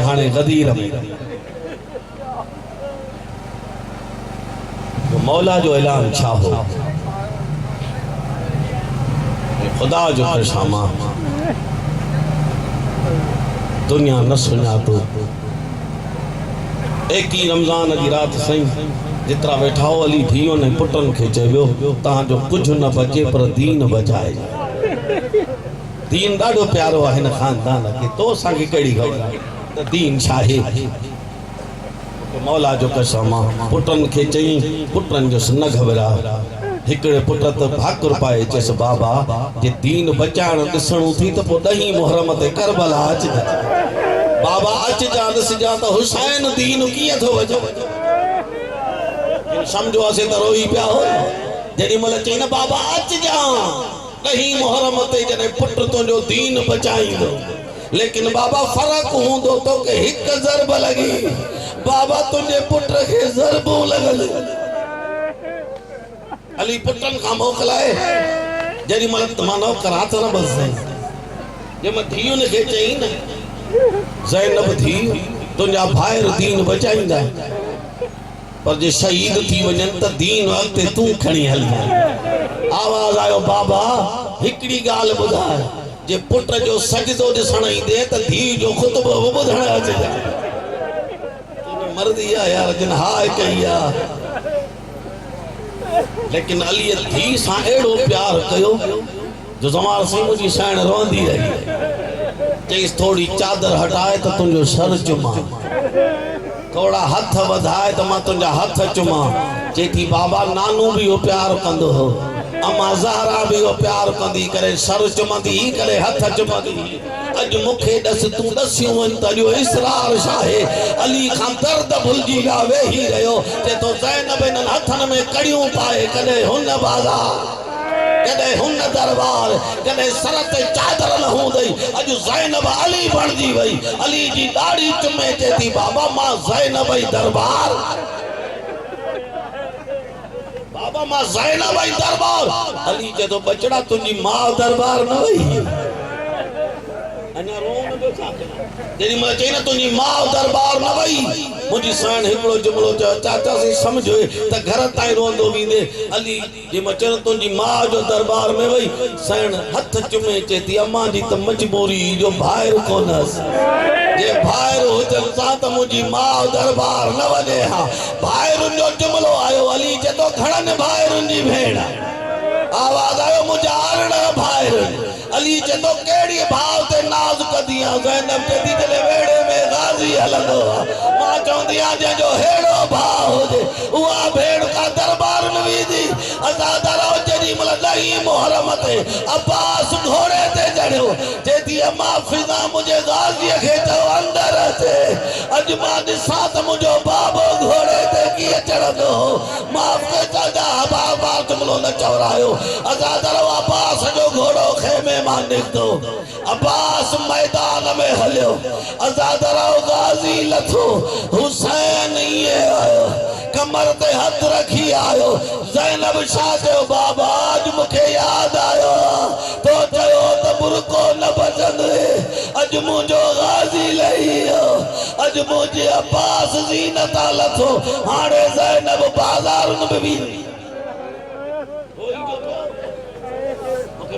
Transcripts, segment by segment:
हाणे गदीर में तो मौला जो ऐलान छा हो खुदा जो करशामा दुनिया न सुना तो एक ही रमजान की रात सही जितना वेठा हो अली धियो ने पुटन के चयो ता जो कुछ न बचे पर दीन बचाए दीन ॾाढो प्यारो है न खानदान के तो असांखे कहिड़ी खबर दीन छाहे मौला जो कसम पुटन के चई पुटन जो न घबरा हिकड़े पुट त भाकुर पाए चेस बाबा जे दीन बचाण दिसणू थी त पो 10 मुहर्रम ते करबला अच बाबा अच जा दिस जा त हुसैन दीन कीअं थो वजो समझो असे त रोई पिया हो जेडी मल चई न बाबा अच जा 10 मुहर्रम ते जने पुट तुंहिंजो दीन बचाईंदो लेकिन बाबा फर्क होंदो तो के हिक ज़रब लगी बाबा तुझे पुत्र के ज़रबो लगल अली पुत्रन का मोकलाए जरी मलत मानो करात न बस जे म धियुन के चई न ज़ैनब थी तुझा भाईर दीन बचाईंदा पर जे शहीद थी वजन त दीन अगते तू खणी हल आवाज आयो बाबा हिकड़ी गाल बुधाए जे पुट जो सजदो दिसण ईंदे त धी जो खुतबो ॿुधण अचे मर्दी यार जिन हाय कया लेकिन अली धी सा एड़ो प्यार कयो जो जमाल से मुझी साण रोंदी रही चईस थोड़ी चादर हटाए तो तुझो सर चुमा थोड़ा हथ वधाए तो मां तुझा हथ चुमा चेती बाबा नानू भी वो प्यार कंदो हो अम्मा ज़हरा भी वो प्यार कंदी करे सर चुमंदी करे हथ चुमंदी अज मुखे दस तू दस्यूं त जो इसरार शाहे अली खां दर्द भुलजी गा वेही रहियो ते तो ज़ैनब इन हथन में कड़ियूं पाए कदे हुन बाज़ा कदे हुन दरबार कदे सर ते चादर न हूंदई अज ज़ैनब अली बणजी वई अली जी दाढ़ी चुमे चेती बाबा मां ज़ैनब ई दरबार बाबा मां ज़ैनब ई दरबार अली जे तो बचड़ा तुझी मां दरबार न वई अन्या रोन बे जेडी म चई न तुझी मां दरबार न वई मुझी साण हिकड़ो जुमलो चाचा से समझो त घर ताई रोंदो वींदे अली जे म चन तुझी मां जो दरबार में वई साण हथ चुमे चेती अम्मा जी त मजबूरी जो भाईर कोनस जे भाईर हुजन सा त मुझी मां दरबार न वने हा भाईर जो जुमलो आयो अली जे तो घणन भाईरन जी भेण आवाज आयो मुझा अरड़ा भाईर अली जे तो केड़ी भाव ते नाज कदिया ज़ैनब चेती चले वेड़े में गाजी हलंदो मां चौंदी आ जे जो हेड़ो भाव होजे उहा भेड़ का दरबार न वीदी असा दरो जेडी मल 10 मुहर्रम ते अब्बास घोड़े ते चढ़ो चेती अम्मा फिजा मुझे गाजी के तो अंदर अचे अज मां दिसा त मुझो बाबो घोड़े ते की चढ़ंदो माफ के चाचा बाबा तुमलो न चौरायो असा दरो अब्बास जो घोड़ो खेमे मां निकतो अब्बास मैदान में हलियो अजादरो गाजी लथो हुसैन ये आयो कमर ते हथ रखी आयो ज़ैनब शाह जो बाबा आज मुखे याद आयो तो चयो त बुरको न बचंदे अज मुझो गाजी लईयो अज मुझे अब्बास ज़ीनत लथो हाणे ज़ैनब बाजार में भी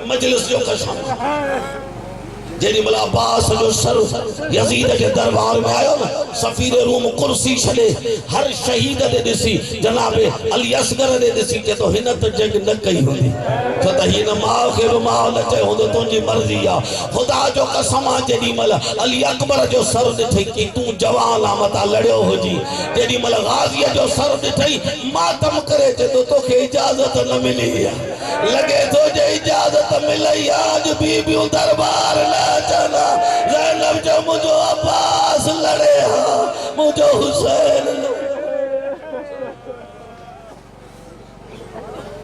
मजलिस जो कसम जेडी मल अब्बास जो सर यजीद के दरबार में आयो ना सफीर रूम कुर्सी छले हर शहीद दे दिसी जनाबे अली असगर दे दिसी के तो हिन त जंग न कई होंदी तो त हिन मां के भी मां न चे होंदो तुझी मर्जी आ खुदा जो कसम जेडी मल अली अकबर जो सर दिठई कि तू जवान आ मता लड़ियो होजी जेडी मल गाजी जो सर दिठई मातम करे चे तो के इजाजत न मिली लगे तो जे इजाजत मिलई आज बीबी दरबार न चला ज़ैनब जो मुझो अब्बास लड़े हा मुझो हुसैन